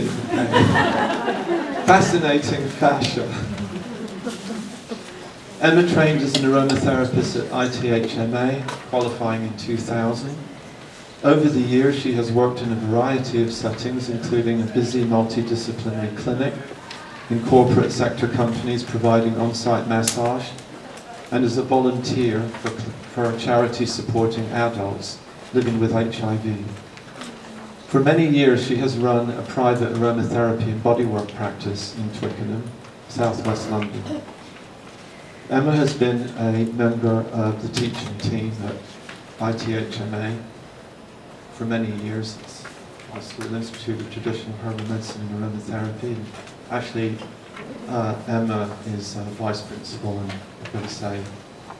fascinating. Fascinating fascia. Emma trained as an aromatherapist at ITHMA, qualifying in 2000. Over the years, she has worked in a variety of settings, including a busy multidisciplinary clinic, in corporate sector companies providing on-site massage, and as a volunteer for a charity supporting adults living with HIV. For many years, she has run a private aromatherapy and bodywork practice in Twickenham, southwest London. Emma has been a member of the teaching team at ITHMA for many years. It's also an Institute of Traditional Herbal Medicine and Aromatherapy. Actually, Emma is vice principal, and I've got to say,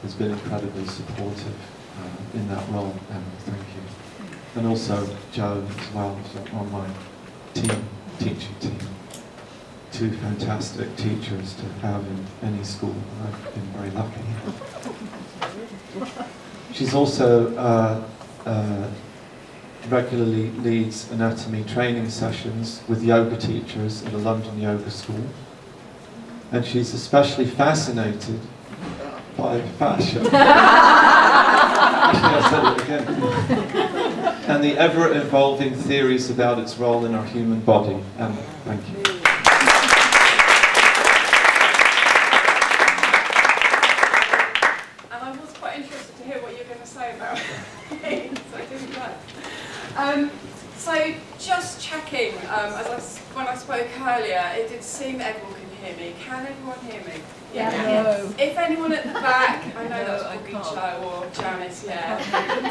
has been incredibly supportive in that role. Emma, thank you. And also Joe as well, on my teaching team. Two fantastic teachers to have in any school. I've been very lucky. She's also regularly leads anatomy training sessions with yoga teachers at a London yoga school. And she's especially fascinated by fascia. Actually, I said it again. And the ever-evolving theories about its role in our human body. Emma, thank you. And I was quite interested to hear what you were going to say about it, so I didn't know. So just checking, when I spoke earlier, it did seem that everyone can hear me. Can everyone hear me? Yeah. No. If anyone at the back, I know that's probably Joe or Janice, yeah.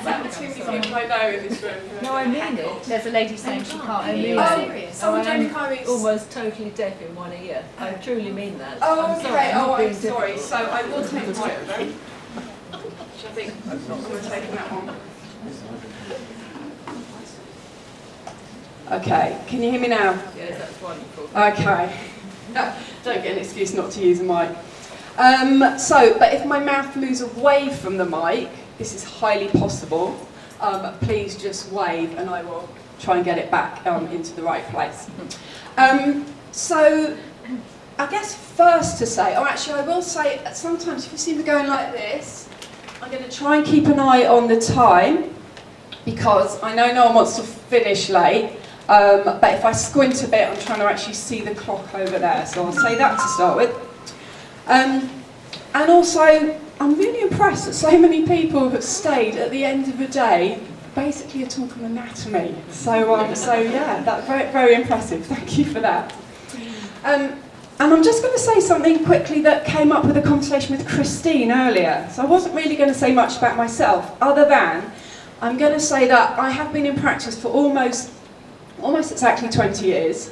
But too many people I know in this room. No, I mean it. There's a lady saying she can't hear you. Oh, serious? Someone Jamie Curry's Almost totally deaf in one ear. I truly mean that. Oh, I'm okay. sorry, I'm sorry. So I will take the microphone, which I think I'm not going to take that one. Okay, can you hear me now? Yes, that's wonderful. Okay. Don't get an excuse not to use a mic. But if my mouth moves away from the mic, this is highly possible, please just wave and I will try and get it back into the right place. So, I guess first to say, I will say, sometimes if you see me going like this, I'm going to try and keep an eye on the time, because I know no one wants to finish late. But if I squint a bit, I'm trying to actually see the clock over there, so I'll say that to start with. And also, I'm really impressed that so many people have stayed at the end of the day, basically a talk on anatomy. So yeah, that's very, very impressive. Thank you for that. And I'm just going to say something quickly that came up with a conversation with Christine earlier. So I wasn't really going to say much about myself, other than I'm going to say that I have been in practice for almost exactly 20 years.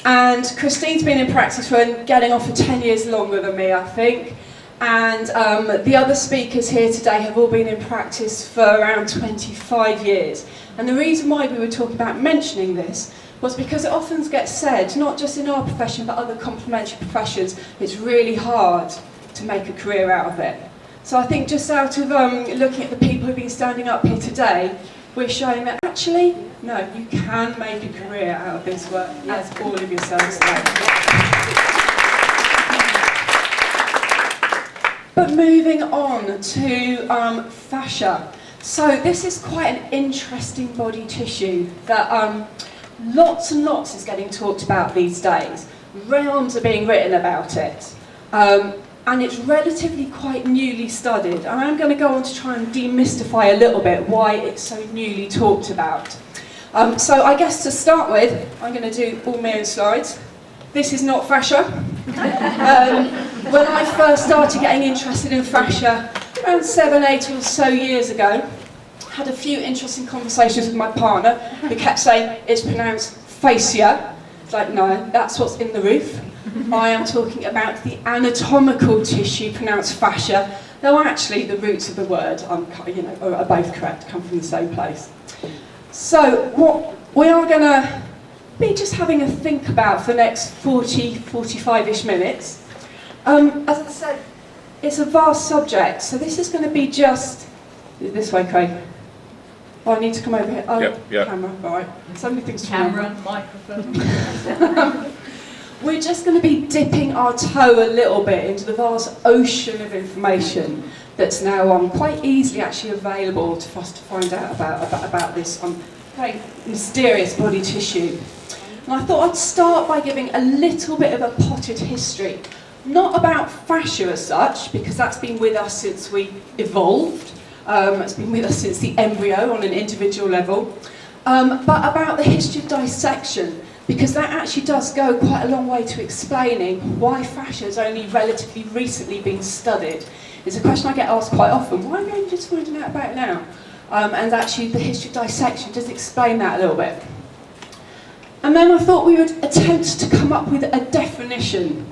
And Christine's been in practice for getting on for 10 years longer than me, I think. And the other speakers here today have all been in practice for around 25 years. And the reason why we were talking about mentioning this was because it often gets said, not just in our profession, but other complementary professions, it's really hard to make a career out of it. So I think just out of looking at the people who've been standing up here today, we're showing that actually, no, you can make a career out of this work, as all of yourselves know. But moving on to fascia. So this is quite an interesting body tissue that lots and lots is getting talked about these days. Realms are being written about it. And it's relatively quite newly studied. And I'm going to go on to try and demystify a little bit why it's so newly talked about. So I guess to start with, I'm going to do all my own slides. This is not fascia. When I first started getting interested in fascia, around 7, 8 or so years ago, I had a few interesting conversations with my partner who kept saying, it's pronounced fascia. It's like, no, that's what's in the roof. I am talking about the anatomical tissue pronounced fascia, though actually the roots of the word are both correct, come from the same place. So what we are going to be just having a think about for the next 40, 45-ish minutes. As I said, it's a vast subject, so this is going to be just, this way Craig, Oh, I need to come over here. Oh, Yep. camera, right. So many things to Camera, remember. microphone. We're just going to be dipping our toe a little bit into the vast ocean of information that's now quite easily actually available for us to find out about this very mysterious body tissue. And I thought I'd start by giving a little bit of a potted history. Not about fascia as such, because that's been with us since we evolved. It's been with us since the embryo on an individual level. But about the history of dissection, because that actually does go quite a long way to explaining why fascia has only relatively recently been studied. It's a question I get asked quite often. Why are we only just finding out about it now? And actually the history of dissection does explain that a little bit. And then I thought we would attempt to come up with a definition.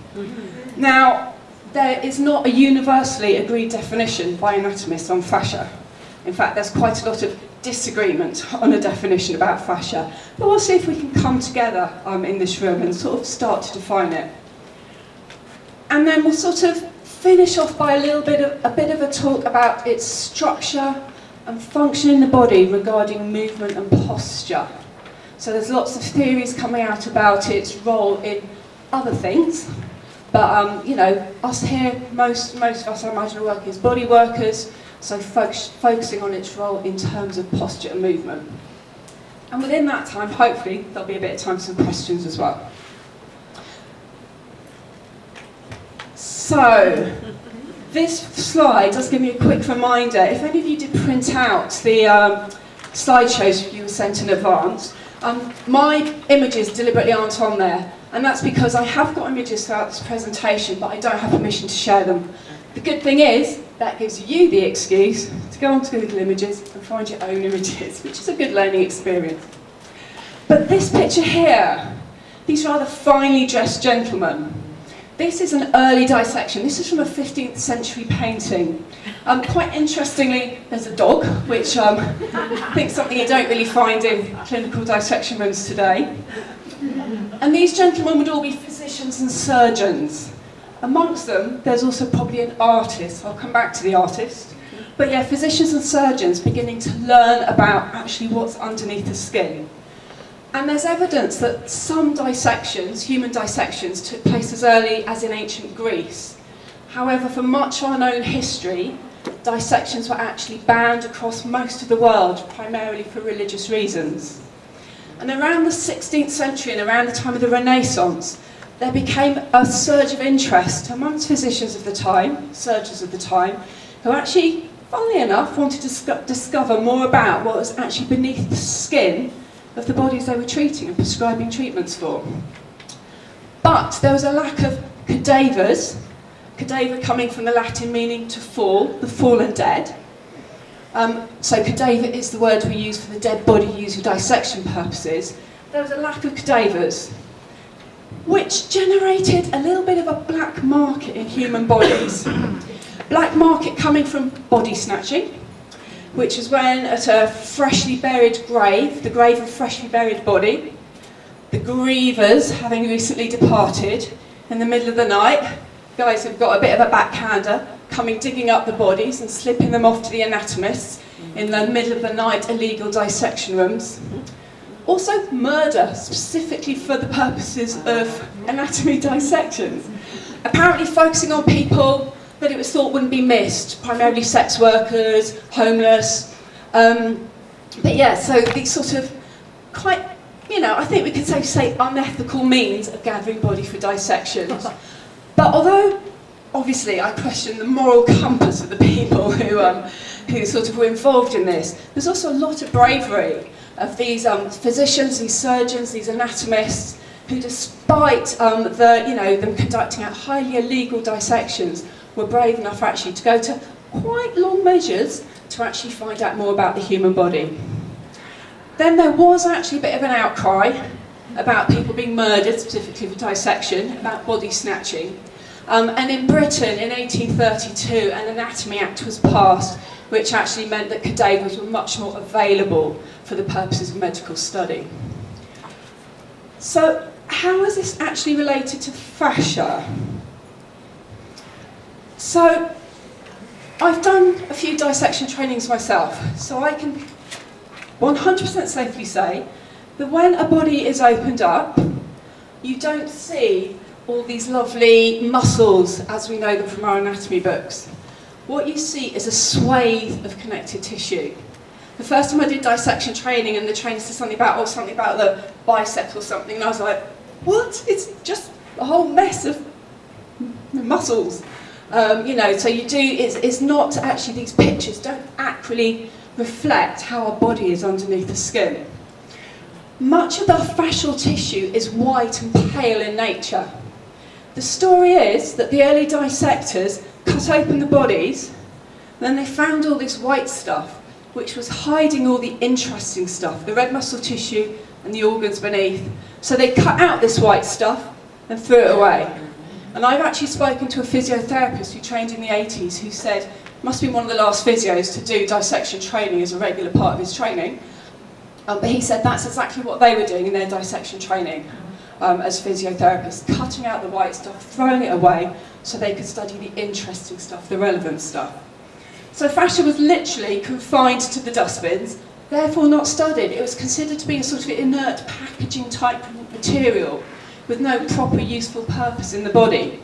Now, there is not a universally agreed definition by anatomists on fascia. In fact, there's quite a lot of disagreement on a definition about fascia. But we'll see if we can come together in this room and sort of start to define it. And then we'll sort of finish off by a bit of a talk about its structure and function in the body regarding movement and posture. So there's lots of theories coming out about its role in other things. But, you know, us here, most of us, I imagine, are working as body workers, so focusing on its role in terms of posture and movement. And within that time, hopefully, there'll be a bit of time for some questions as well. So, this slide does give me a quick reminder. If any of you did print out the slideshows you were sent in advance, my images deliberately aren't on there. And that's because I have got images throughout this presentation, but I don't have permission to share them. The good thing is, that gives you the excuse to go onto Google Images and find your own images, which is a good learning experience. But this picture here, these rather finely dressed gentlemen, this is an early dissection. This is from a 15th century painting. Quite interestingly, there's a dog, which I think is something you don't really find in clinical dissection rooms today. And these gentlemen would all be physicians and surgeons. Amongst them, there's also probably an artist. I'll come back to the artist. But yeah, physicians and surgeons beginning to learn about actually what's underneath the skin. And there's evidence that some dissections, human dissections, took place as early as in ancient Greece. However, for much of our known history, dissections were actually banned across most of the world, primarily for religious reasons. And around the 16th century and around the time of the Renaissance, there became a surge of interest amongst physicians of the time, surgeons of the time, who actually, funnily enough, wanted to discover more about what was actually beneath the skin of the bodies they were treating and prescribing treatments for. But there was a lack of cadavers, cadaver coming from the Latin meaning to fall, the fallen dead. So cadaver is the word we use for the dead body used for dissection purposes. There was a lack of cadavers, which generated a little bit of a black market in human bodies. Black market coming from body snatching, which is when at a freshly buried grave, the grave of a freshly buried body, the grievers, having recently departed, in the middle of the night, guys have got a bit of a backhander, coming digging up the bodies and slipping them off to the anatomists in the middle of the night illegal dissection rooms. Also murder, specifically for the purposes of anatomy dissections. Apparently focusing on people that it was thought wouldn't be missed, primarily sex workers, homeless. But yeah, so these sort of quite, you know, I think we could say unethical means of gathering body for dissections. But although, obviously, I question the moral compass of the people who sort of were involved in this, there's also a lot of bravery of these physicians, these surgeons, these anatomists, who despite them conducting out highly illegal dissections, were brave enough actually to go to quite long measures to actually find out more about the human body. Then there was actually a bit of an outcry about people being murdered, specifically for dissection, about body snatching. And in Britain, in 1832, an Anatomy Act was passed, which actually meant that cadavers were much more available for the purposes of medical study. So, how is this actually related to fascia? So, I've done a few dissection trainings myself, so I can 100% safely say that when a body is opened up, you don't see all these lovely muscles as we know them from our anatomy books. What you see is a swathe of connective tissue. The first time I did dissection training and the trainer said something about the bicep or something, and I was like, what? It's just a whole mess of muscles. You know, so you do, it's not actually, these pictures don't accurately reflect how our body is underneath the skin. Much of the fascial tissue is white and pale in nature. The story is that the early dissectors cut open the bodies, then they found all this white stuff, which was hiding all the interesting stuff, the red muscle tissue and the organs beneath. So they cut out this white stuff and threw it away. And I've actually spoken to a physiotherapist who trained in the 80s who said, must be one of the last physios to do dissection training as a regular part of his training. But he said that's exactly what they were doing in their dissection training as physiotherapists, cutting out the white stuff, throwing it away so they could study the interesting stuff, the relevant stuff. So fascia was literally confined to the dustbins, therefore not studied. It was considered to be a sort of inert packaging type material with no proper useful purpose in the body.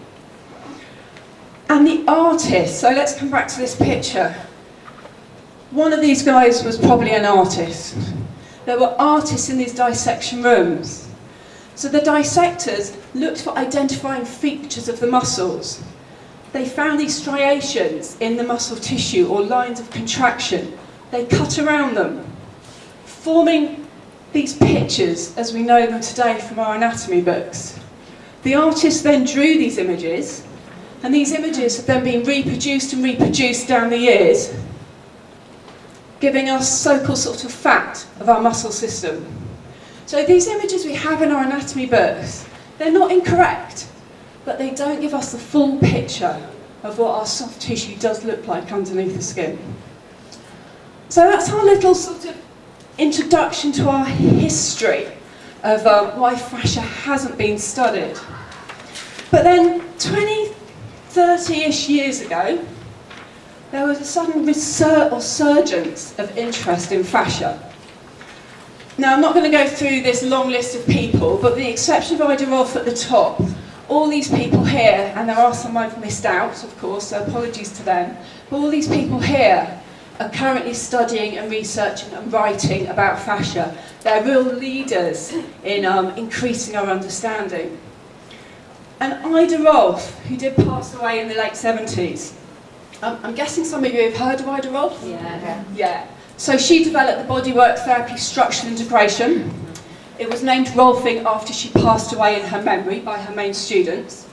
And the artists, so let's come back to this picture. One of these guys was probably an artist. There were artists in these dissection rooms. So the dissectors looked for identifying features of the muscles. They found these striations in the muscle tissue or lines of contraction. They cut around them, forming these pictures as we know them today from our anatomy books. The artists then drew these images, and these images have then been reproduced and reproduced down the years, giving us so-called sort of fact of our muscle system. So these images we have in our anatomy books, they're not incorrect, but they don't give us the full picture of what our soft tissue does look like underneath the skin. So that's our little sort of introduction to our history of why fascia hasn't been studied. But then 20, 30-ish years ago, there was a sudden resurgence of interest in fascia. Now, I'm not going to go through this long list of people, but with the exception of Ida Rolfe at the top, all these people here, and there are some I've missed out, of course, so apologies to them, but all these people here are currently studying and researching and writing about fascia. They're real leaders in increasing our understanding. And Ida Rolfe, who did pass away in the late 70s, I'm guessing some of you have heard of Ida Rolfe? Yeah. So she developed the bodywork therapy structural integration. It was named Rolfing after she passed away in her memory by her main students.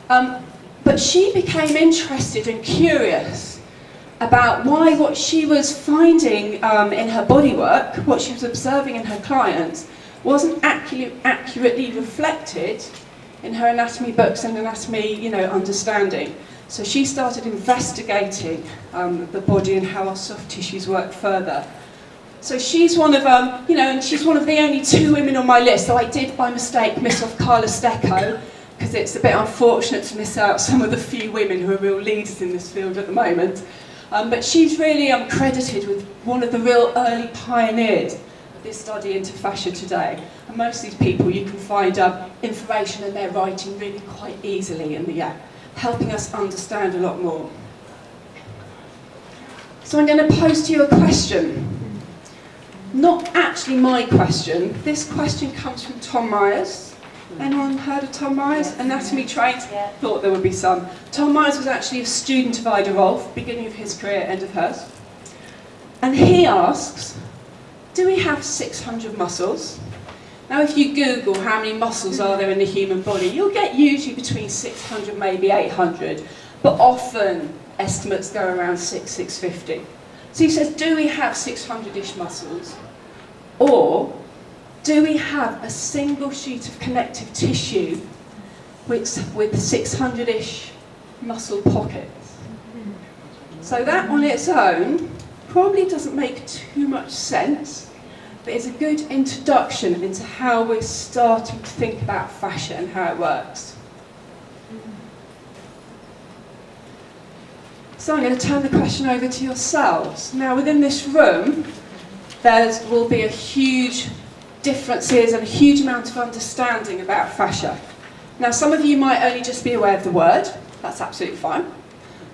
But she became interested and curious about why what she was finding in her bodywork, what she was observing in her clients, wasn't accurately reflected in her anatomy books and anatomy, understanding. So she started investigating the body and how our soft tissues work further. So she's one of, and she's one of the only 2 women on my list. So I did, by mistake, miss off Carla Stecco, because it's a bit unfortunate to miss out some of the few women who are real leaders in this field at the moment. But she's really credited with one of the real early pioneers of this study into fascia today. And most of these people, you can find information in their writing really quite easily, and helping us understand a lot more. So I'm going to pose to you a question. Not actually my question. This question comes from Tom Myers. Anyone heard of Tom Myers? Yes. Anatomy trained? Yeah. Thought there would be some. Tom Myers was actually a student of Ida Rolfe, beginning of his career, end of hers. And he asks, do we have 600 muscles? Now if you Google how many muscles are there in the human body, you'll get usually between 600, maybe 800, but often estimates go around 650. So he says, do we have 600-ish muscles? Or do we have a single sheet of connective tissue with 600-ish muscle pockets? So that on its own probably doesn't make too much sense, but it's a good introduction into how we're starting to think about fascia and how it works. So I'm going to turn the question over to yourselves. Now within this room, there will be a huge differences and a huge amount of understanding about fascia. Now, some of you might only just be aware of the word. That's absolutely fine.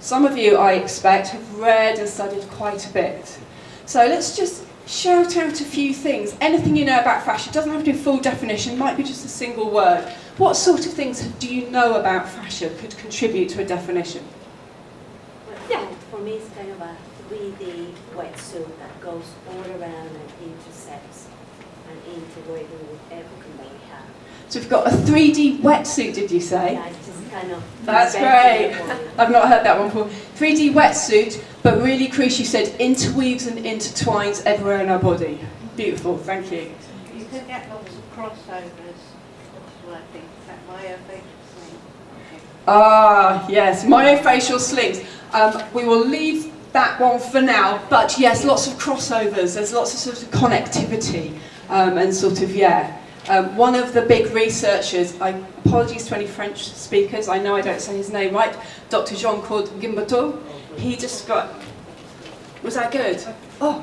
Some of you, I expect, have read and studied quite a bit. So let's just shout out a few things. Anything you know about fascia. It doesn't have to be a full definition, might be just a single word. What sort of things do you know about fascia could contribute to a definition? Well, for me, it's kind of a 3D wetsuit that goes all around and intersects and integrating with everything that we have. So we've got a 3D wetsuit, did you say? Yeah, it's just kind of... That's great. I've not heard that one before. 3D wetsuit, but really crucial, you said interweaves and intertwines everywhere in our body. Beautiful, thank you. You can get lots of crossovers, well, I think, that myofascial sling. Ah, yes, myofascial slings. We will leave that one for now, but yes, lots of crossovers, there's lots of sort of connectivity, and sort of, yeah. One of the big researchers, apologies to any French speakers, I know I don't say his name right, Dr. Jean-Claude Guimbateau, he described... Was that good? Oh,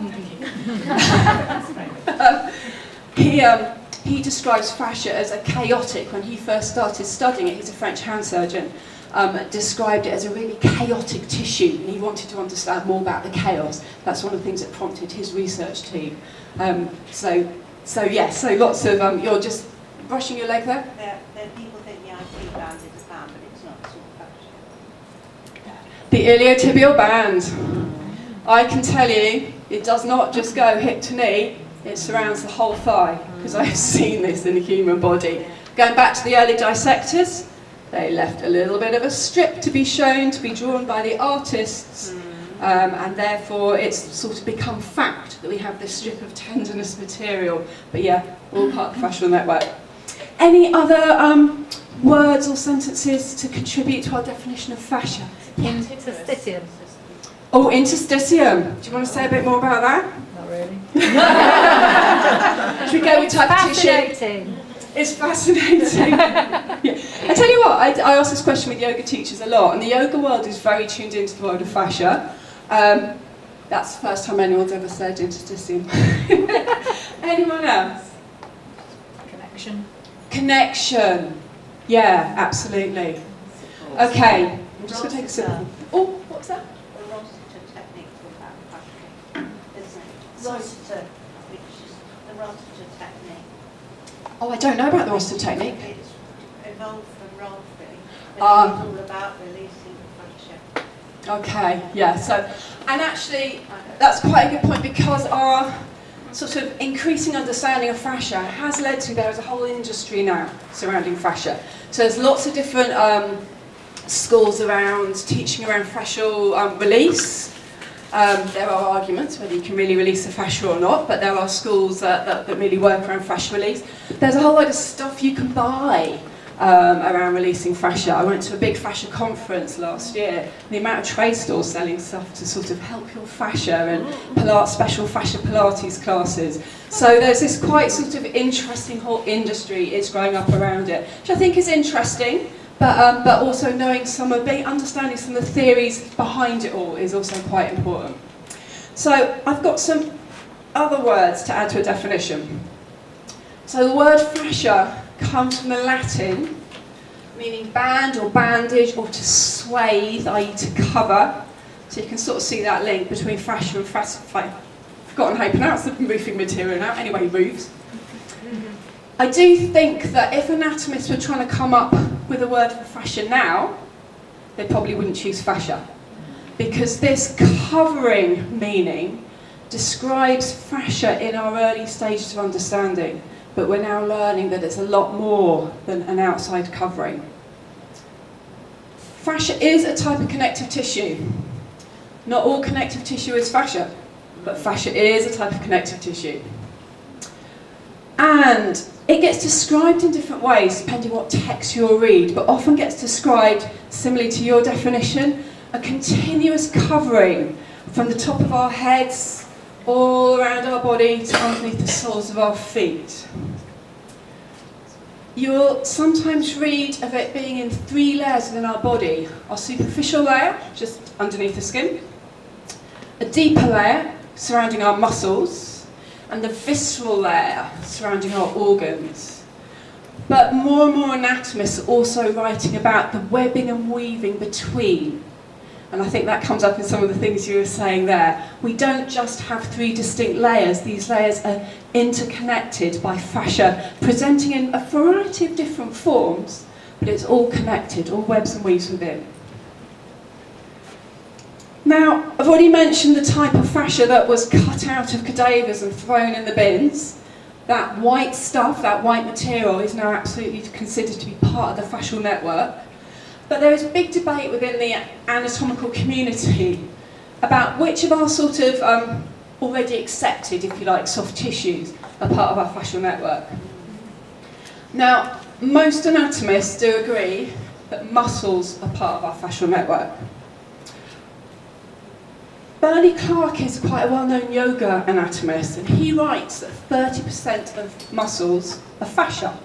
he describes fascia as a chaotic, when he first started studying it, he's a French hand surgeon, described it as a really chaotic tissue, and he wanted to understand more about the chaos. That's one of the things that prompted his research team. So yes, so lots of, you're just brushing your leg there? There people think the IT band is a band, but it's not, it's all fascia. The iliotibial band. I can tell you, it does not just go hip to knee, it surrounds the whole thigh, because I've seen this in the human body. Going back to the early dissectors, they left a little bit of a strip to be shown, to be drawn by the artists, and therefore it's sort of become fact that we have this strip of tendinous material. But yeah, all part of the fascial network. Any other words or sentences to contribute to our definition of fascia? Interstitium. Oh, interstitium. Do you want to say a bit more about that? Not really. Should we go with type of tissue? Fascinating. It's fascinating. Yeah. I tell you what, I ask this question with yoga teachers a lot, and the yoga world is very tuned into the world of fascia. That's the first time anyone's ever said interstitium. Anyone else? Connection. Connection. Yeah, absolutely. Okay, I'm just going to take a sip. Oh, what's that? The Rossiter technique for that fascia, isn't it? Rossiter, which is the Rossiter technique. Oh, I don't know about the roster technique. It's evolved from role filling, but Ah. it's all about releasing the fascia. Okay, yeah, so, and actually, that's quite a good point, because our sort of increasing understanding of fascia has led to, there is a whole industry now surrounding fascia. So there's lots of different schools around, teaching around fascial release. There are arguments whether you can really release the fascia or not, but there are schools that really work around fascia release. There's a whole load of stuff you can buy around releasing fascia. I went to a big fascia conference last year. The amount of trade stores selling stuff to sort of help your fascia and special fascia Pilates classes. So there's this quite sort of interesting whole industry is growing up around it, which I think is interesting. But also understanding some of the theories behind it all is also quite important. So I've got some other words to add to a definition. So the word fascia comes from the Latin, meaning band or bandage or to swathe, i.e. to cover. So you can sort of see that link between fascia and I've forgotten how you pronounce the roofing material now. Anyway, roofs. I do think that if anatomists were trying to come up with a word for fascia now, they probably wouldn't choose fascia. Because this covering meaning describes fascia in our early stages of understanding, but we're now learning that it's a lot more than an outside covering. Fascia is a type of connective tissue. Not all connective tissue is fascia, but fascia is a type of connective tissue. And it gets described in different ways depending what text you'll read, but often gets described, similarly to your definition, a continuous covering from the top of our heads all around our body to underneath the soles of our feet. You'll sometimes read of it being in 3 layers within our body. Our superficial layer, just underneath the skin, a deeper layer surrounding our muscles, and the visceral layer surrounding our organs. But more and more anatomists are also writing about the webbing and weaving between. And I think that comes up in some of the things you were saying there. We don't just have 3 distinct layers. These layers are interconnected by fascia, presenting in a variety of different forms, but it's all connected, all webs and weaves within. Now, I've already mentioned the type of fascia that was cut out of cadavers and thrown in the bins. That white stuff, that white material, is now absolutely considered to be part of the fascial network. But there is a big debate within the anatomical community about which of our sort of already accepted, if you like, soft tissues are part of our fascial network. Now, most anatomists do agree that muscles are part of our fascial network. Bernie Clark is quite a well-known yoga anatomist, and he writes that 30% of muscles are fascia.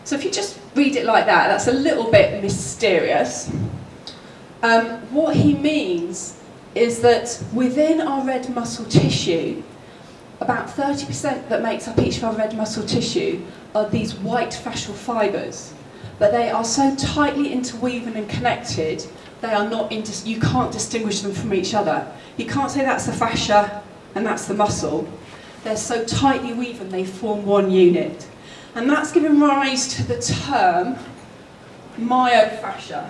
So if you just read it like that, that's a little bit mysterious. What he means is that within our red muscle tissue, about 30% that makes up each of our red muscle tissue are these white fascial fibres, but they are so tightly interwoven and connected, they are not you can't distinguish them from each other. You can't say that's the fascia and that's the muscle. They're so tightly woven they form one unit. And that's given rise to the term myofascia.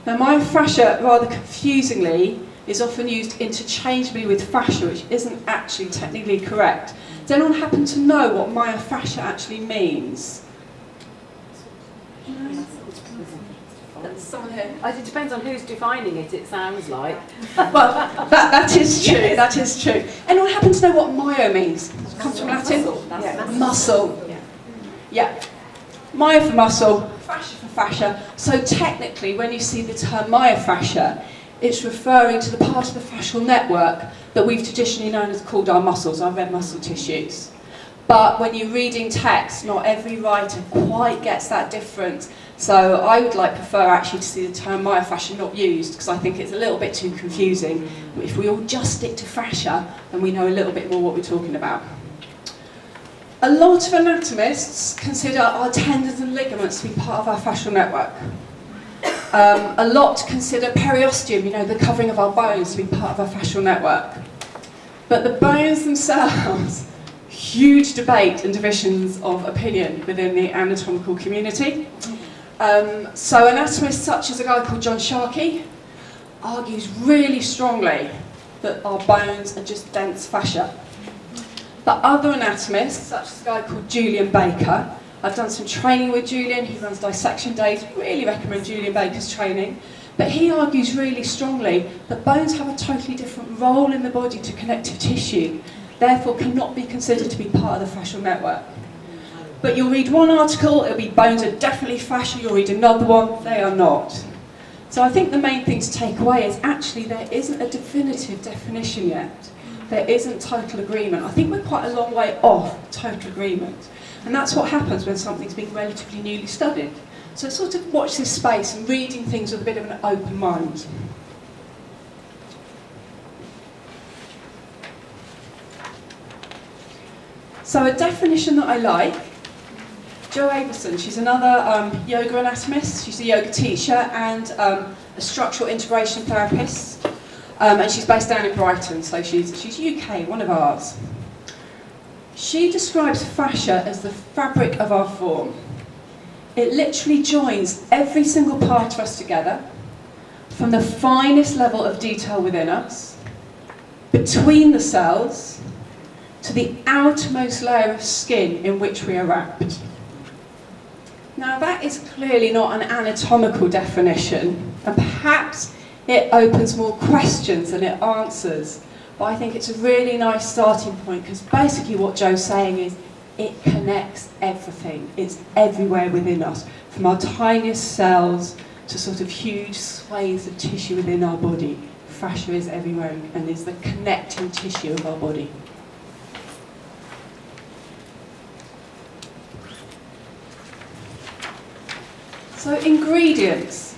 Now, myofascia, rather confusingly, is often used interchangeably with fascia, which isn't actually technically correct. Does anyone happen to know what myofascia actually means? Someone here? It depends on who's defining it, it sounds like. Well, that is true, that is true. Anyone happen to know what myo means? It comes from Latin? Muscle. Yeah. Myo for muscle, fascia for fascia. So technically, when you see the term myofascia, it's referring to the part of the fascial network that we've traditionally known as called our muscles, our red muscle tissues. But when you're reading text, not every writer quite gets that different. So I would prefer actually to see the term myofascia not used, because I think it's a little bit too confusing. If we all just stick to fascia, then we know a little bit more what we're talking about. A lot of anatomists consider our tendons and ligaments to be part of our fascial network. A lot consider periosteum, the covering of our bones, to be part of our fascial network. But the bones themselves, huge debate and divisions of opinion within the anatomical community. So anatomists such as a guy called John Sharkey argues really strongly that our bones are just dense fascia. But other anatomists, such as a guy called Julian Baker, I've done some training with Julian, he runs dissection days, really recommend Julian Baker's training, but he argues really strongly that bones have a totally different role in the body to connective tissue, therefore cannot be considered to be part of the fascial network. But you'll read one article, it'll be bones are definitely fascia, you'll read another one, they are not. So I think the main thing to take away is actually there isn't a definitive definition yet. There isn't total agreement. I think we're quite a long way off total agreement. And that's what happens when something's being relatively newly studied. So sort of watch this space and reading things with a bit of an open mind. So a definition that I like, Jo Abelson, she's another yoga anatomist, she's a yoga teacher and a structural integration therapist. And she's based down in Brighton, so she's UK, one of ours. She describes fascia as the fabric of our form. It literally joins every single part of us together, from the finest level of detail within us, between the cells, to the outermost layer of skin in which we are wrapped. Now that is clearly not an anatomical definition, and perhaps it opens more questions than it answers. But I think it's a really nice starting point, because basically what Jo's saying is it connects everything. It's everywhere within us, from our tiniest cells to sort of huge swathes of tissue within our body. Fascia is everywhere and is the connecting tissue of our body. So ingredients.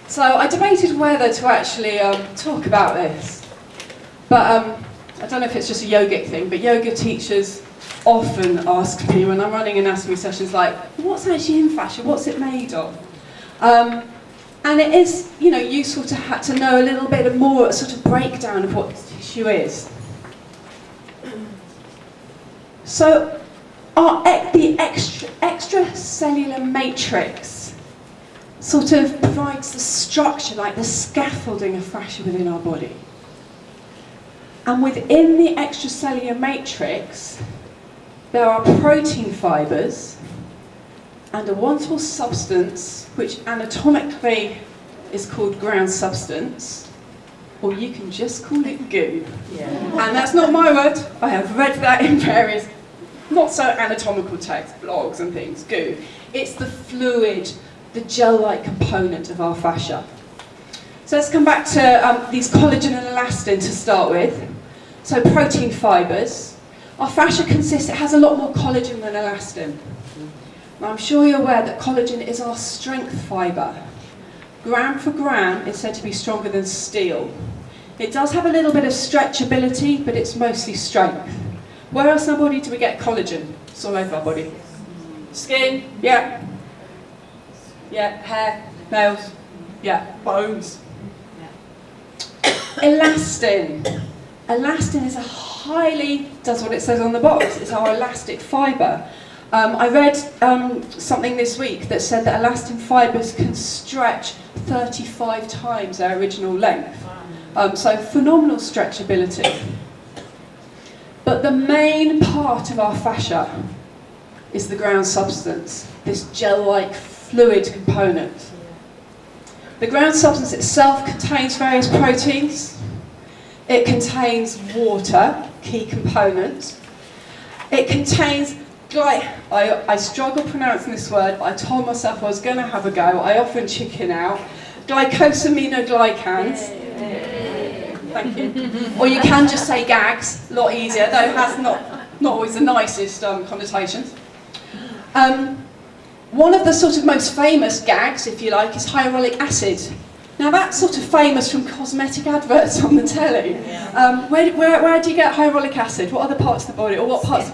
So I debated whether to actually talk about this, but I don't know if it's just a yogic thing, but yoga teachers often ask me when I'm running anatomy sessions, like, what's actually in fascia? What's it made of? And it is, useful to know a little bit more, a sort of breakdown of what this tissue is. So, the extracellular matrix sort of provides the structure, like the scaffolding of fascia within our body. And within the extracellular matrix, there are protein fibres and a wonderful substance which anatomically is called ground substance, or you can just call it goo. Yeah. And that's not my word. I have read that in various not so anatomical texts, blogs and things. Goo. It's the fluid, the gel-like component of our fascia. So let's come back to these collagen and elastin to start with. So protein fibres. Our fascia it has a lot more collagen than elastin. Now, I'm sure you're aware that collagen is our strength fibre. Gram for gram, it's said to be stronger than steel. It does have a little bit of stretchability, but it's mostly strength. Where else in our body do we get collagen? It's all over our body. Skin, yeah. Yeah, hair, nails, yeah, bones. Elastin. Elastin is does what it says on the box. It's our elastic fibre. I read something this week that said that elastin fibres can stretch 35 times their original length. So phenomenal stretchability. But the main part of our fascia is the ground substance, this gel-like fluid component. The ground substance itself contains various proteins. It contains water, key component. It contains I struggle pronouncing this word, but I told myself I was going to have a go. I often chicken out. Glycosaminoglycans. Thank you. Or you can just say gags, a lot easier, though it has not always the nicest connotations. One of the sort of most famous gags, if you like, is hyaluronic acid. Now that's sort of famous from cosmetic adverts on the telly. Where do you get hyaluronic acid? What other parts of the body? Or what parts?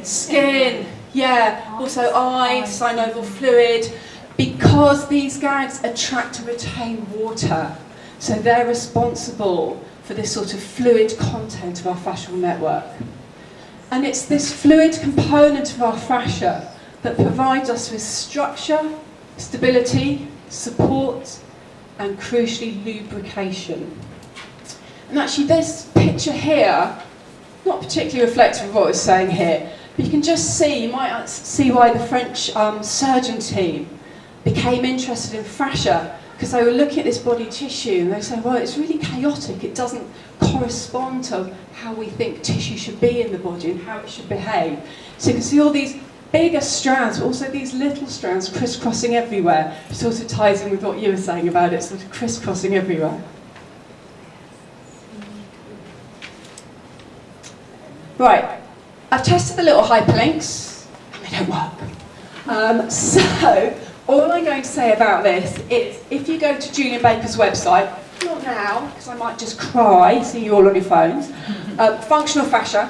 Skin. Yeah. Also eyes, synovial fluid. Because these gags attract and retain water. So they're responsible for this sort of fluid content of our fascial network. And it's this fluid component of our fascia that provides us with structure, stability, support, and crucially lubrication. And actually this picture here, not particularly reflective of what I was saying here, but you can just see, you might see why the French surgeon team became interested in fascia, because they were looking at this body tissue and they said, well, it's really chaotic, it doesn't correspond to how we think tissue should be in the body and how it should behave. So you can see all these bigger strands, but also these little strands crisscrossing everywhere. It sort of ties in with what you were saying about it, sort of crisscrossing everywhere. Right, I've tested the little hyperlinks, and they don't work. So, all I'm going to say about this is, if you go to Julian Baker's website, not now, because I might just cry, seeing you all on your phones, functional fascia,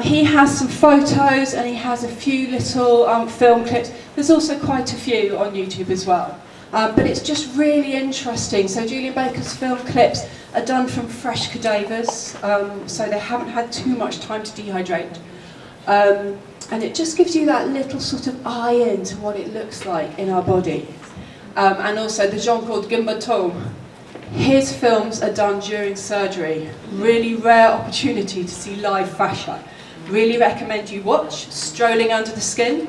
he has some photos and he has a few little film clips. There's also quite a few on YouTube as well. But it's just really interesting. So Julian Baker's film clips are done from fresh cadavers, so they haven't had too much time to dehydrate. And it just gives you that little sort of eye into what it looks like in our body. And also the Jean-Claude Guimbateau, his films are done during surgery. Really rare opportunity to see live fascia. Really recommend you watch Strolling Under the Skin.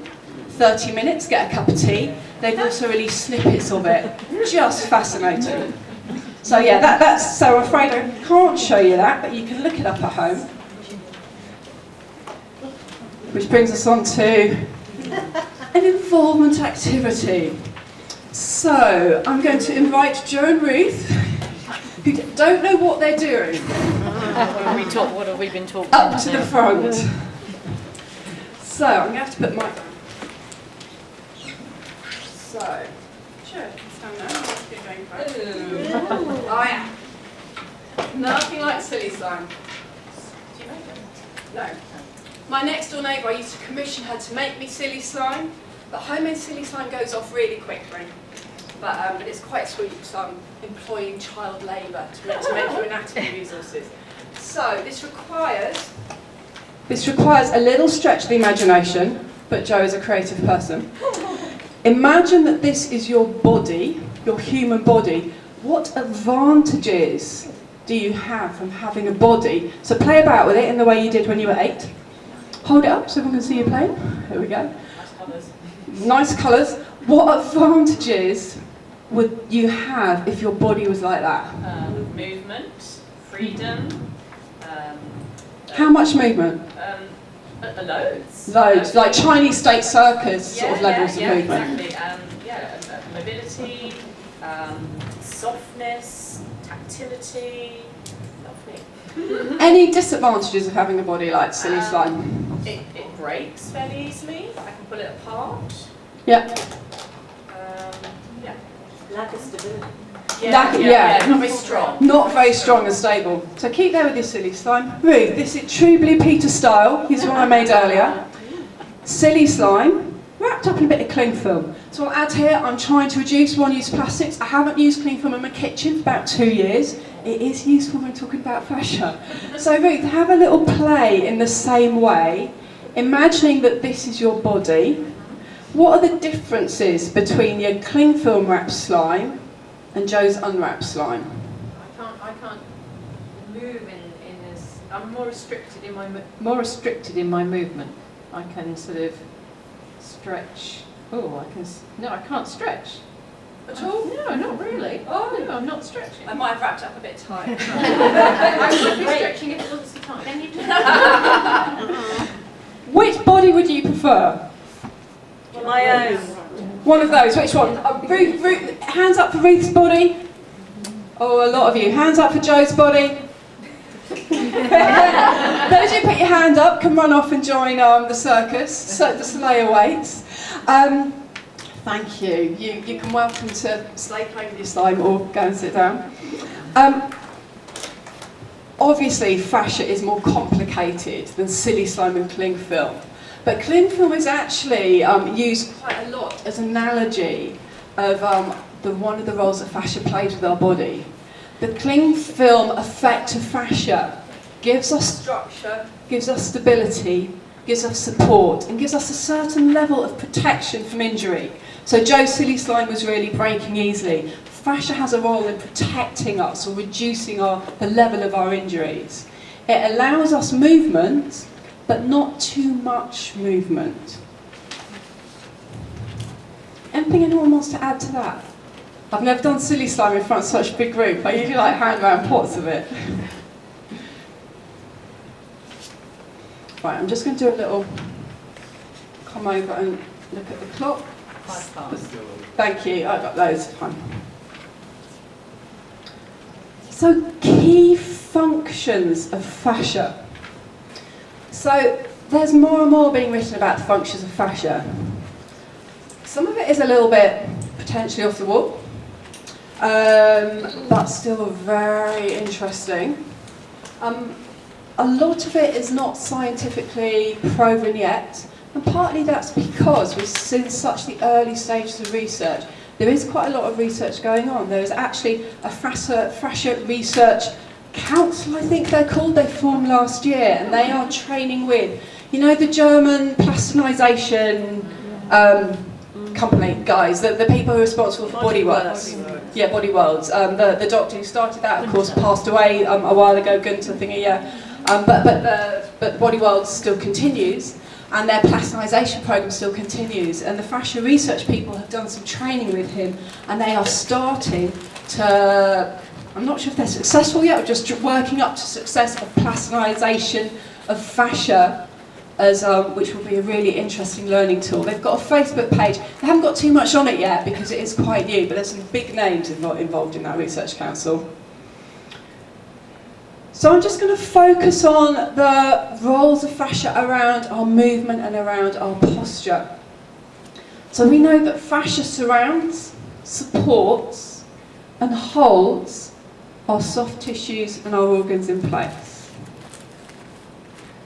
30 minutes, get a cup of tea. They've also released snippets of it. Just fascinating. So yeah, that's, so I'm afraid I can't show you that, but you can look it up at home. Which brings us on to an involvement activity. So I'm going to invite Joe and Ruth, who don't know what they're doing, What have we been talking up about to now? the front. So I'm going to have to put my... So, sure, stand there. Let's get going first. Oh yeah. Nothing like silly slime. No. My next door neighbour, I used to commission her to make me silly slime, but homemade silly slime goes off really quickly. But it's quite sweet because I'm employing child labour to make you anatomy resources. So this requires a little stretch of the imagination, but Jo is a creative person. Imagine that this is your body, your human body. What advantages do you have from having a body? So play about with it in the way you did when you were 8. Hold it up so everyone can see you playing. Here we go. Nice colours. Nice colours. What advantages would you have if your body was like that? Movement, freedom. How much movement? Loads. Loads, like Chinese state circus sort of levels of movement. Exactly. Mobility, softness, tactility. Lovely. Any disadvantages of having a body like silly slime? It breaks fairly easily. I can pull it apart. Yeah. Yeah. Lack of stability. Yeah. Not very strong. Not very strong and stable. So keep there with your silly slime. Ruth, this is true Blue Peter style. Here's one I made earlier. Silly slime, wrapped up in a bit of cling film. So I'll add here, I'm trying to reduce one-use plastics. I haven't used cling film in my kitchen for about 2 years. It is useful when talking about fascia. So Ruth, have a little play in the same way, imagining that this is your body. What are the differences between your cling film wrapped slime and Jo's unwrapped slime? I can't move in this. I'm more restricted in my movement. I can sort of stretch. Oh, I can't stretch. At all? No, not really. Oh. No, I'm not stretching. I might have wrapped up a bit tight. I would be stretching if it was the time. Then you do. Which body would you prefer? My own. One of those, which one? Ruth, hands up for Ruth's body. Oh, a lot of you. Hands up for Jo's body. Those who put your hand up can run off and join the circus, so the Slayer waits. Thank you. You can welcome to slay play with your slime or go and sit down. Obviously, fascia is more complicated than silly slime and cling film. But cling film is actually used quite a lot as an analogy of one of the roles that fascia plays with our body. The cling film effect of fascia gives us structure, gives us stability, gives us support, and gives us a certain level of protection from injury. So Jo's silly slime was really breaking easily. Fascia has a role in protecting us or reducing the level of our injuries. It allows us movement, but not too much movement. Anything anyone wants to add to that? I've never done silly slime in front of such a big group. I usually like hand around pots of it. Right, I'm just going to do a little come over and look at the clock. 5 past. Thank you, I've got loads of time. So, key functions of fascia. So, there's more and more being written about the functions of fascia. Some of it is a little bit potentially off the wall, but still very interesting. A lot of it is not scientifically proven yet, and partly that's because we're in such the early stages of research. There is quite a lot of research going on. There is actually a fascia research council, I think they're called. They formed last year, and they are training with, you know, the German plasticization company guys, the people who are responsible for Body Worlds. Yeah, Body Worlds. The doctor who started that, of course, passed away a while ago, Gunther thingy, yeah. But Body Worlds still continues, and their plasticization program still continues. And the fascia research people have done some training with him, and they are starting to, I'm not sure if they're successful yet, or just working up to success of plasticization of fascia, as which will be a really interesting learning tool. They've got a Facebook page. They haven't got too much on it yet because it is quite new, but there's some big names involved in that research council. So I'm just going to focus on the roles of fascia around our movement and around our posture. So we know that fascia surrounds, supports, and holds our soft tissues and our organs in place.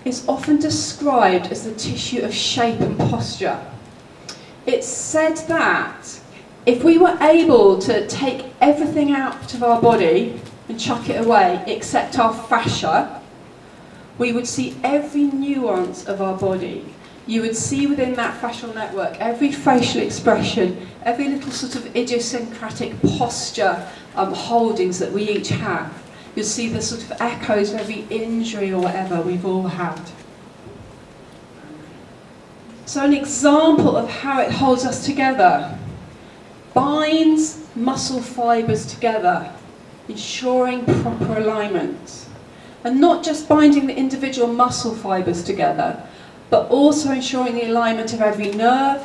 is often described as the tissue of shape and posture. It's said that if we were able to take everything out of our body and chuck it away except our fascia, we would see every nuance of our body. You would see within that fascial network every facial expression, every little sort of idiosyncratic posture holdings that we each have. You'll see the sort of echoes of every injury or whatever we've all had. So an example of how it holds us together: binds muscle fibres together, ensuring proper alignment. And not just binding the individual muscle fibres together, but also ensuring the alignment of every nerve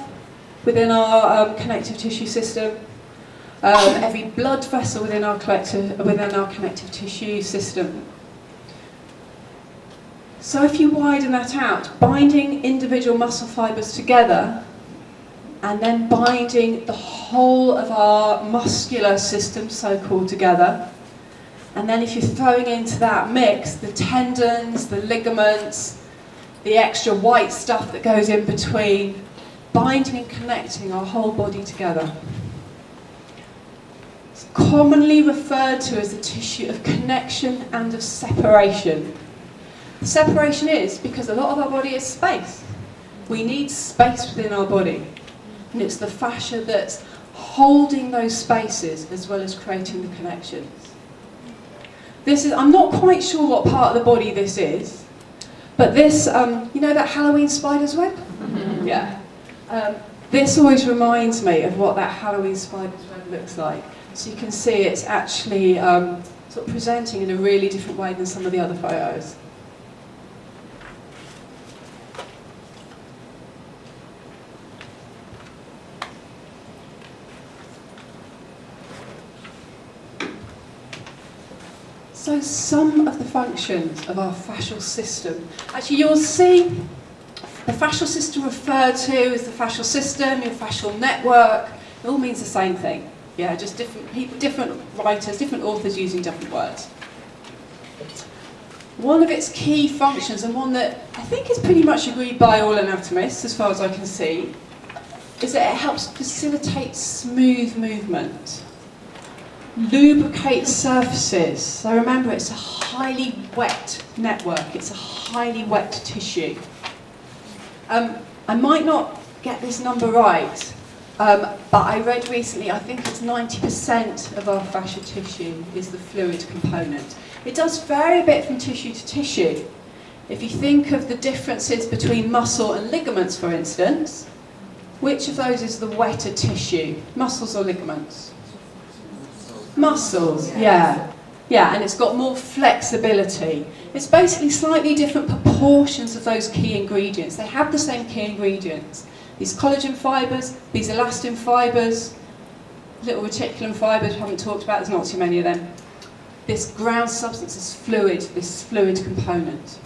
within our connective tissue system, every blood vessel within our connective tissue system. So if you widen that out, binding individual muscle fibres together, and then binding the whole of our muscular system, so-called, together, and then if you're throwing into that mix the tendons, the ligaments, the extra white stuff that goes in between, binding and connecting our whole body together. It's commonly referred to as the tissue of connection and of separation. The separation is because a lot of our body is space. We need space within our body. And it's the fascia that's holding those spaces as well as creating the connections. I'm not quite sure what part of the body this is, but this, you know that Halloween spider's web? Yeah. This always reminds me of what that Halloween spider's web looks like. So you can see it's actually sort of presenting in a really different way than some of the other photos. So some of the functions of our fascial system. Actually, you'll see the fascial system referred to as the fascial system, your fascial network. It all means the same thing. Yeah, just different people, different writers, different authors using different words. One of its key functions, and one that I think is pretty much agreed by all anatomists as far as I can see, is that it helps facilitate smooth movement. Lubricate surfaces. So remember, it's a highly wet network. It's a highly wet tissue. I might not get this number right, but I read recently, I think it's 90% of our fascia tissue is the fluid component. It does vary a bit from tissue to tissue. If you think of the differences between muscle and ligaments, for instance, which of those is the wetter tissue? Muscles or ligaments? Muscles, yeah. Yeah, and it's got more flexibility. It's basically slightly different proportions of those key ingredients. They have the same key ingredients. These collagen fibres, these elastin fibres, little reticulum fibres we haven't talked about, there's not too many of them. This ground substance is fluid, this fluid component.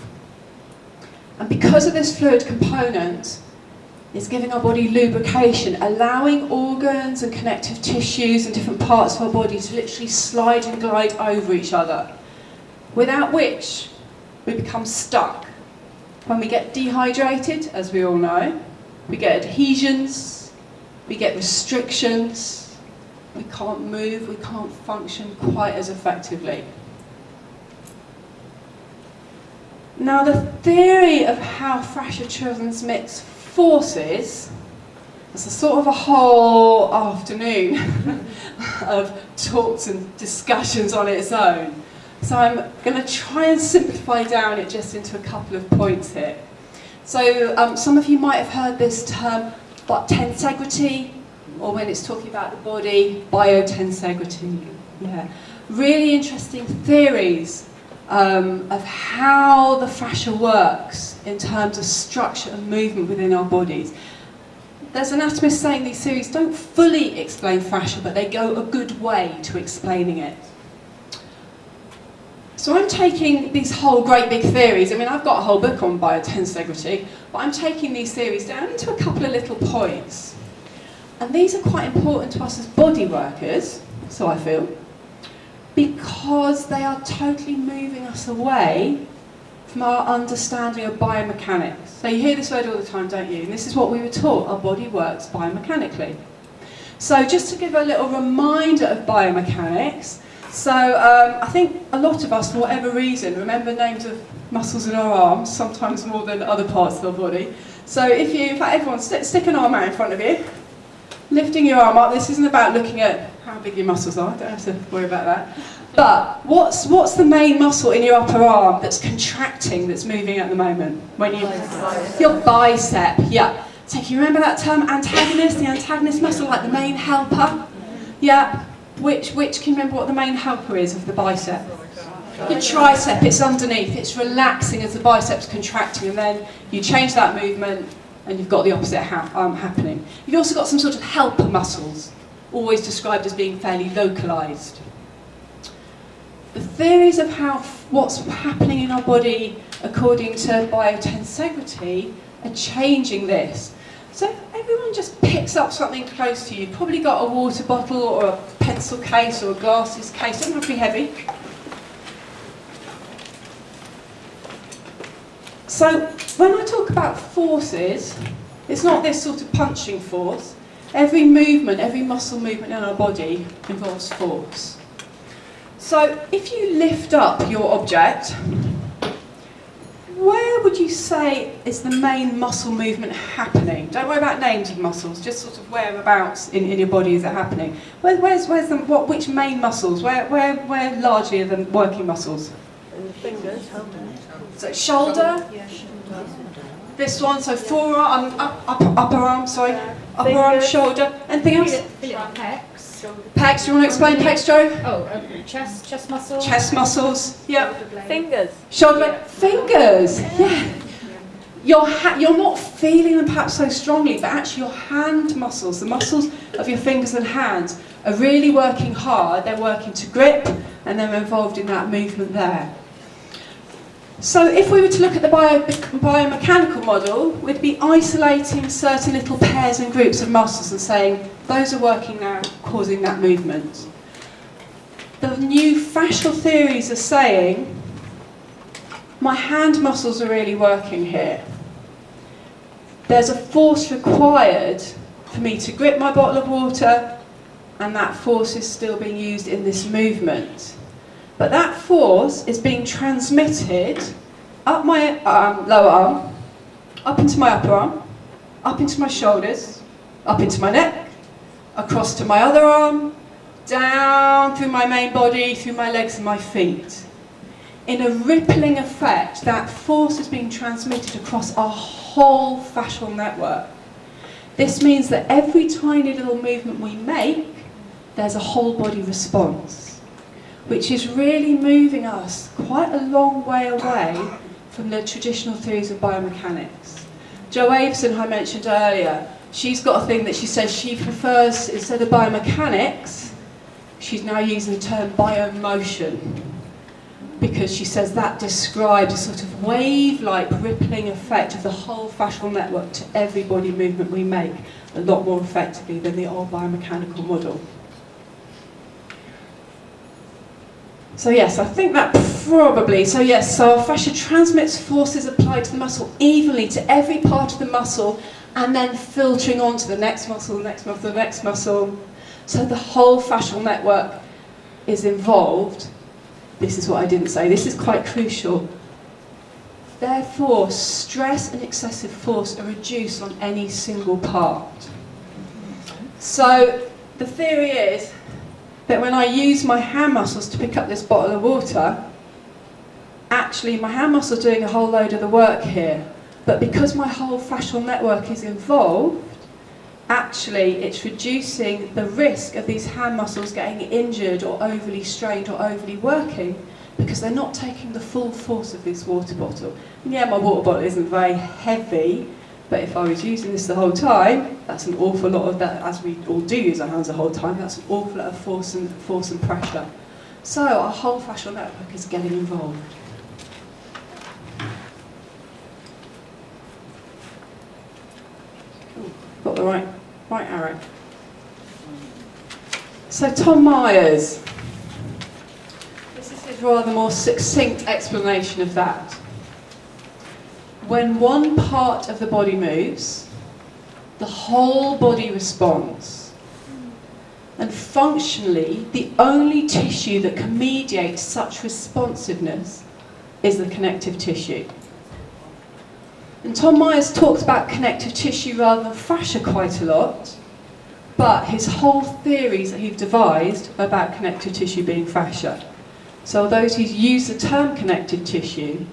And because of this fluid component, it's giving our body lubrication, allowing organs and connective tissues and different parts of our body to literally slide and glide over each other, without which we become stuck. When we get dehydrated, as we all know, we get adhesions, we get restrictions, we can't move, we can't function quite as effectively. Now, the theory of how fascia transmits forces, it's a sort of a whole afternoon of talks and discussions on its own. So I'm going to try and simplify down it just into a couple of points here. So some of you might have heard this term, but tensegrity, or when it's talking about the body, biotensegrity. Yeah, really interesting theories of how the fascia works in terms of structure and movement within our bodies. There's anatomists saying these theories don't fully explain fascia, but they go a good way to explaining it. So I'm taking these whole great big theories, I mean I've got a whole book on biotensegrity, but I'm taking these theories down into a couple of little points. And these are quite important to us as body workers, so I feel, because they are totally moving us away from our understanding of biomechanics. So you hear this word all the time, don't you? And this is what we were taught, our body works biomechanically. So just to give a little reminder of biomechanics, so I think a lot of us, for whatever reason, remember names of muscles in our arms, sometimes more than other parts of our body. So if you, in fact everyone, stick an arm out in front of you, lifting your arm up. This isn't about looking at how big your muscles are, don't have to worry about that. But what's the main muscle in your upper arm that's contracting, that's moving at the moment? When you, your bicep, yeah. So if you remember that term, antagonist, the antagonist muscle, like the main helper? Yeah. Which can you remember what the main helper is of the bicep? Your tricep, it's underneath, it's relaxing as the bicep's contracting, and then you change that movement and you've got the opposite happening. You've also got some sort of helper muscles, always described as being fairly localised. The theories of what's happening in our body according to biotensegrity are changing this. So if everyone just picks up something close to you, you've probably got a water bottle or a pencil case or a glasses case, doesn't have to be heavy. So when I talk about forces, it's not this sort of punching force. Every movement, every muscle movement in our body involves force. So if you lift up your object, where would you say is the main muscle movement happening? Don't worry about names of muscles, just sort of whereabouts in your body is it happening? Which main muscles? Where largely are the working muscles? Fingers. So shoulder, this one, so forearm, upper arm, sorry, upper arm, shoulder. Anything else? Pecs. Pecs, do you want to explain pecs, Joe? Oh, chest muscles. Chest muscles, yeah. Fingers. Shoulder, fingers, yeah. You're not feeling them perhaps so strongly, but actually your hand muscles, the muscles of your fingers and hands, are really working hard. They're working to grip, and they're involved in that movement there. So if we were to look at the biomechanical model, we'd be isolating certain little pairs and groups of muscles and saying, those are working now, causing that movement. The new fascial theories are saying, my hand muscles are really working here. There's a force required for me to grip my bottle of water, and that force is still being used in this movement. But that force is being transmitted up my lower arm, up into my upper arm, up into my shoulders, up into my neck, across to my other arm, down through my main body, through my legs and my feet. In a rippling effect, that force is being transmitted across our whole fascial network. This means that every tiny little movement we make, there's a whole body response, which is really moving us quite a long way away from the traditional theories of biomechanics. Jo Avison, who I mentioned earlier, she's got a thing that she says she prefers, instead of biomechanics, she's now using the term biomotion, because she says that describes a sort of wave-like rippling effect of the whole fascial network to every body movement we make, a lot more effectively than the old biomechanical model. So yes, I think that probably, so our fascia transmits forces applied to the muscle evenly to every part of the muscle, and then filtering on to the next muscle, the next muscle, the next muscle. So the whole fascial network is involved. This is what I didn't say, this is quite crucial. Therefore, stress and excessive force are reduced on any single part. So the theory is that when I use my hand muscles to pick up this bottle of water, actually my hand muscles are doing a whole load of the work here. But because my whole fascial network is involved, actually it's reducing the risk of these hand muscles getting injured or overly strained or overly working, because they're not taking the full force of this water bottle. And yeah, my water bottle isn't very heavy, but if I was using this the whole time, that's an awful lot of that, as we all do use our hands the whole time, that's an awful lot of force and pressure. So our whole fascial network is getting involved. Ooh, got the right arrow. So Tom Myers. This is his rather more succinct explanation of that. when one part of the body moves, the whole body responds. And functionally, the only tissue that can mediate such responsiveness is the connective tissue. And Tom Myers talks about connective tissue rather than fascia quite a lot, but his whole theories that he's devised are about connective tissue being fascia. So although he's used the term connective tissue,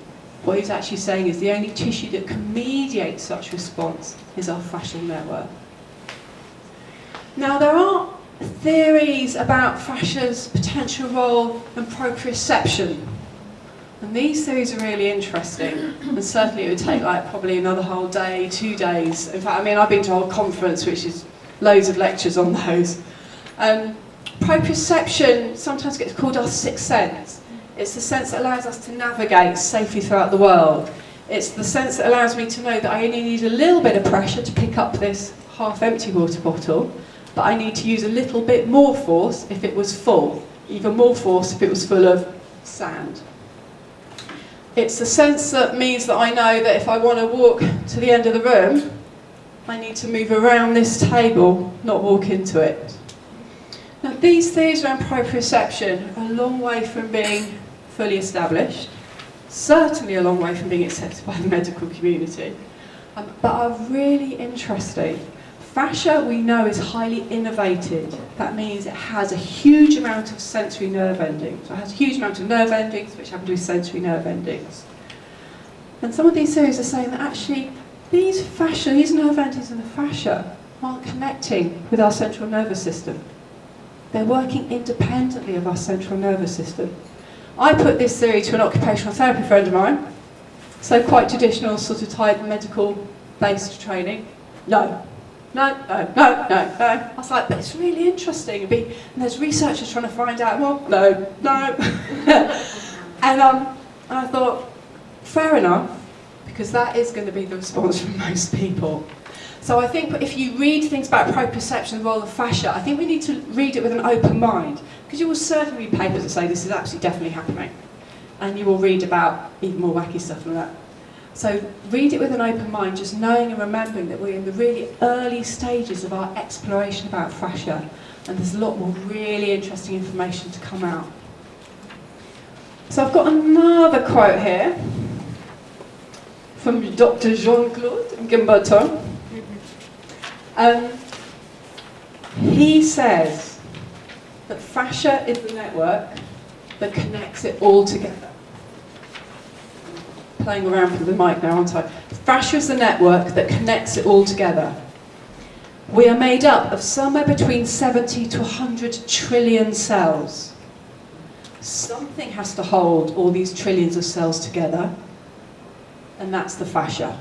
what he's actually saying is the only tissue that can mediate such response is our fascial network. Now there are theories about fascia's potential role in proprioception. And these theories are really interesting, and certainly it would take like probably another whole day, 2 days. In fact, I mean, I've been to a whole conference which is loads of lectures on those. Proprioception sometimes gets called our sixth sense. It's the sense that allows us to navigate safely throughout the world. It's the sense that allows me to know that I only need a little bit of pressure to pick up this half-empty water bottle, but I need to use a little bit more force if it was full, even more force if it was full of sand. It's the sense that means that I know that if I want to walk to the end of the room, I need to move around this table, not walk into it. Now, these theories around proprioception are a long way from being fully established, certainly a long way from being accepted by the medical community, but are really interesting. Fascia, we know, is highly innervated. That means it has a huge amount of sensory nerve endings. So it has a huge amount of nerve endings, which happen to be sensory nerve endings. And some of these theories are saying that actually these nerve endings in the fascia aren't connecting with our central nervous system. They're working independently of our central nervous system. I put this theory to an occupational therapy friend of mine, so quite traditional sort of type medical-based training. No. I was like, but it's really interesting. And there's researchers trying to find out, well, no. And I thought, fair enough, because that is going to be the response from most people. So I think if you read things about proprioception and the role of fascia, I think we need to read it with an open mind, because you will certainly read papers that say this is absolutely definitely happening. And you will read about even more wacky stuff than that. So read it with an open mind, just knowing and remembering that we're in the really early stages of our exploration about fascia, and there's a lot more really interesting information to come out. So I've got another quote here from Dr. Jean-Claude Gimberton. He says that fascia is the network that connects it all together. Playing around with the mic now, aren't I? Fascia is the network that connects it all together. We are made up of somewhere between 70 to 100 trillion cells. Something has to hold all these trillions of cells together, and that's the fascia.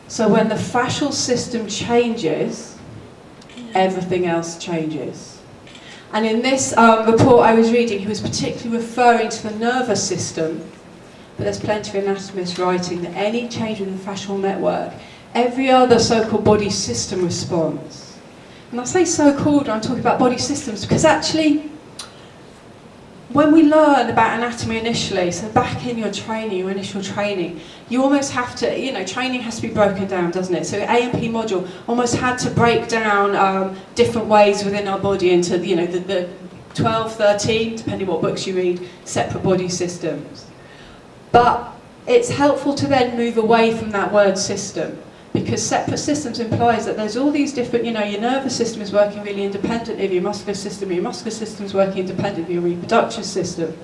So when the fascial system changes, everything else changes. And in this report I was reading, he was particularly referring to the nervous system, but there's plenty of anatomists writing that any change in the fascial network, every other so-called body system responds. And I say so-called when I'm talking about body systems, because actually, when we learn about anatomy initially, so back in your training, your initial training, you almost have to, training has to be broken down, doesn't it? So A&P module almost had to break down different ways within our body into, the 12, 13, depending what books you read, separate body systems. But it's helpful to then move away from that word system, because separate systems implies that there's all these different, your nervous system is working really independently of your muscular system is working independently of your reproductive system.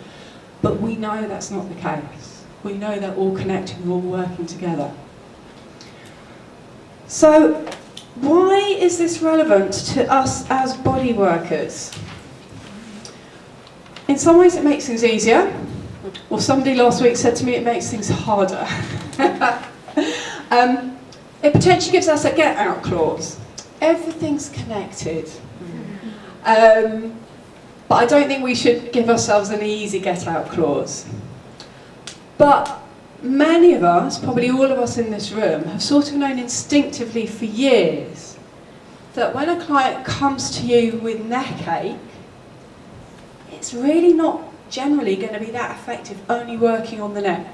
But we know that's not the case. We know they're all connected and all working together. So why is this relevant to us as body workers? In some ways it makes things easier. Well, somebody last week said to me it makes things harder. It potentially gives us a get-out clause. Everything's connected. But I don't think we should give ourselves an easy get-out clause. But many of us, probably all of us in this room, have sort of known instinctively for years that when a client comes to you with neck ache, it's really not generally going to be that effective only working on the neck.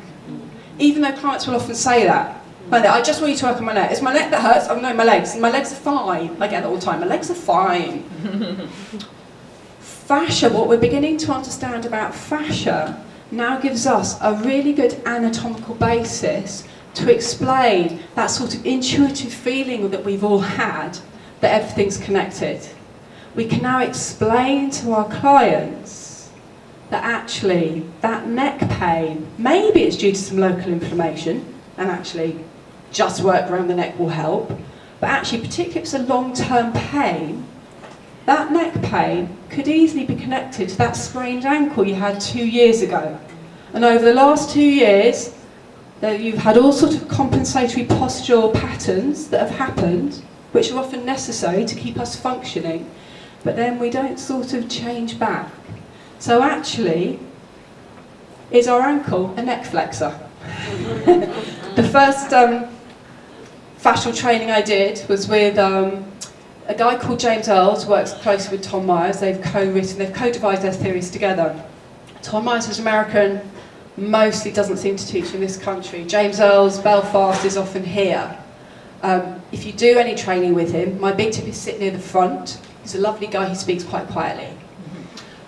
even though clients will often say that. Like, I just want you to work on my neck. It's my neck that hurts. Oh no, my legs. My legs are fine. I get that all the time. My legs are fine. Fascia, what we're beginning to understand about fascia, now gives us a really good anatomical basis to explain that sort of intuitive feeling that we've all had, that everything's connected. We can now explain to our clients that actually that neck pain, maybe it's due to some local inflammation, and actually just work around the neck will help, but actually particularly if it's a long-term pain, that neck pain could easily be connected to that sprained ankle you had 2 years ago. And over the last 2 years, you've had all sorts of compensatory postural patterns that have happened, which are often necessary to keep us functioning, but then we don't sort of change back. So actually, is our ankle a neck flexor? The first fascial training I did was with a guy called James Earls, who works closely with Tom Myers. They've co-devised their theories together. Tom Myers is American, mostly doesn't seem to teach in this country. James Earls, Belfast, is often here. If you do any training with him, my big tip is sit near the front. He's a lovely guy, he speaks quite quietly.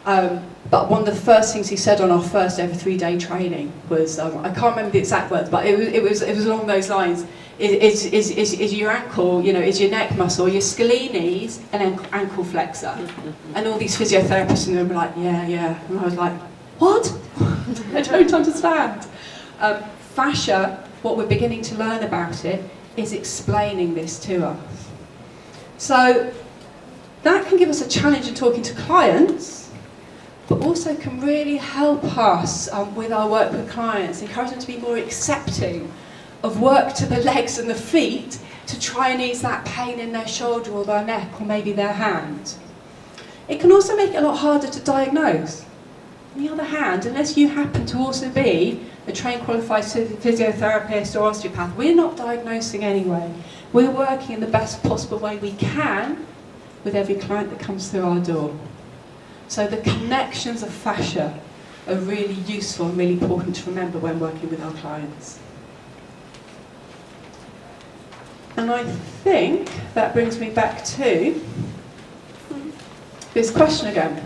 But one of the first things he said on our first ever 3-day training was, I can't remember the exact words, but it was along those lines. Is your ankle, is your neck muscle, your scalenus an ankle flexor? And all these physiotherapists in the room were like, yeah. And I was like, what? I don't understand. Fascia, what we're beginning to learn about it, is explaining this to us. So that can give us a challenge in talking to clients, but also can really help us with our work with clients, encourage them to be more accepting of work to the legs and the feet to try and ease that pain in their shoulder or their neck or maybe their hand. It can also make it a lot harder to diagnose. On the other hand, unless you happen to also be a trained qualified physiotherapist or osteopath, we're not diagnosing anyway. We're working in the best possible way we can with every client that comes through our door. So the connections of fascia are really useful and really important to remember when working with our clients. And I think that brings me back to this question again.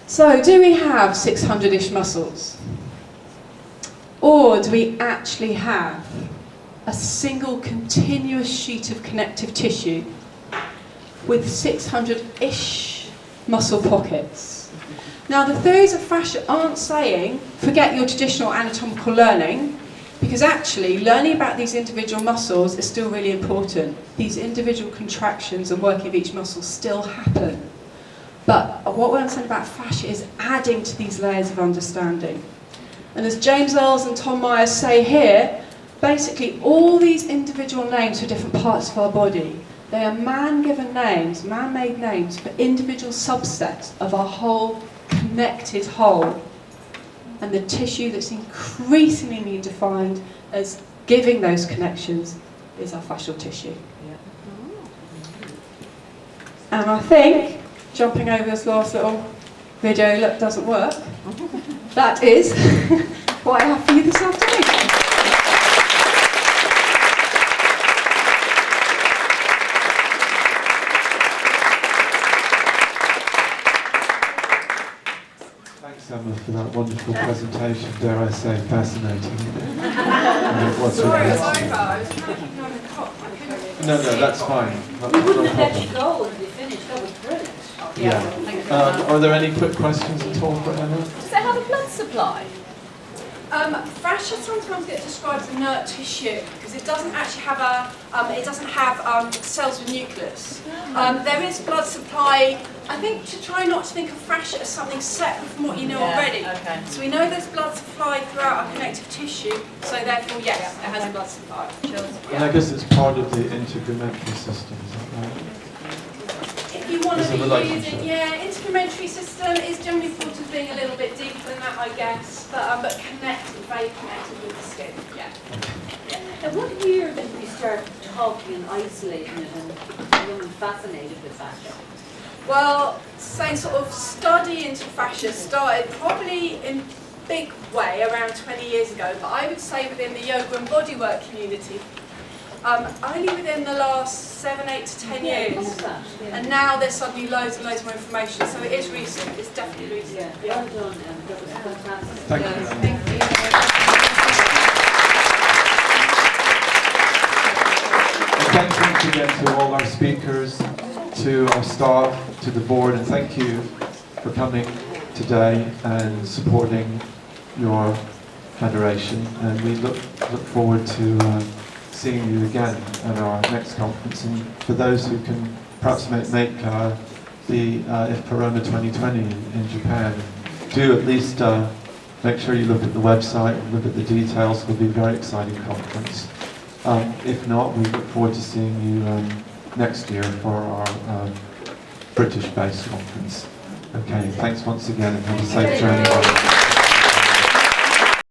So, do we have 600-ish muscles? Or do we actually have a single continuous sheet of connective tissue with 600-ish muscle pockets? Now, the theories of fascia aren't saying, forget your traditional anatomical learning, because actually, learning about these individual muscles is still really important. These individual contractions and working of each muscle still happen. But what we're understanding about fascia is adding to these layers of understanding. And as James Earls and Tom Myers say here, basically all these individual names for different parts of our body, they are man-given names, man-made names for individual subsets of our whole connected whole. And the tissue that's increasingly being defined as giving those connections is our fascial tissue. And I think, jumping over this last little video that doesn't work, that is what I have for you this afternoon. Thanks, Emma, for that wonderful presentation. Dare I say, fascinating. Sorry, I was cracking on the cop. I couldn't. No, that's fine. We wouldn't have let you go when we finished. That was brilliant. Yeah. Are there any quick questions at all for Emma? Does it have a blood supply? Fascia sometimes gets described as inert tissue because it doesn't actually have cells with nucleus. There is blood supply. I think to try not to think of fascia as something separate from what you know already. Okay. So we know there's blood supply throughout our connective tissue. So therefore, yes, it has a blood supply. And I guess it's part of the integumentary system, is that right? If you want There's a to be relationship. using, integumentary system is generally thought of being a little bit deeper than that, I guess, but connected, very connected with the skin. Yeah. And what year did we start talking and isolating it and becoming fascinated with fascia? Well, saying sort of study into fascia started probably in big way around 20 years ago, but I would say within the yoga and bodywork community, only within the last 7, 8 to 10 years. And now there's suddenly loads and loads more information, so it is recent, it's definitely recent. Well done, that was fantastic. Thank you. Thank you. Thanks once again to all our speakers, to our staff, to the board, and thank you for coming today and supporting your federation. And we look forward to seeing you again at our next conference. And for those who can perhaps make the IFPA Roma 2020 in Japan, do at least make sure you look at the website, look at the details. It'll be a very exciting conference. If not, we look forward to seeing you next year for our British-based conference. Okay, thanks once again and have a safe journey.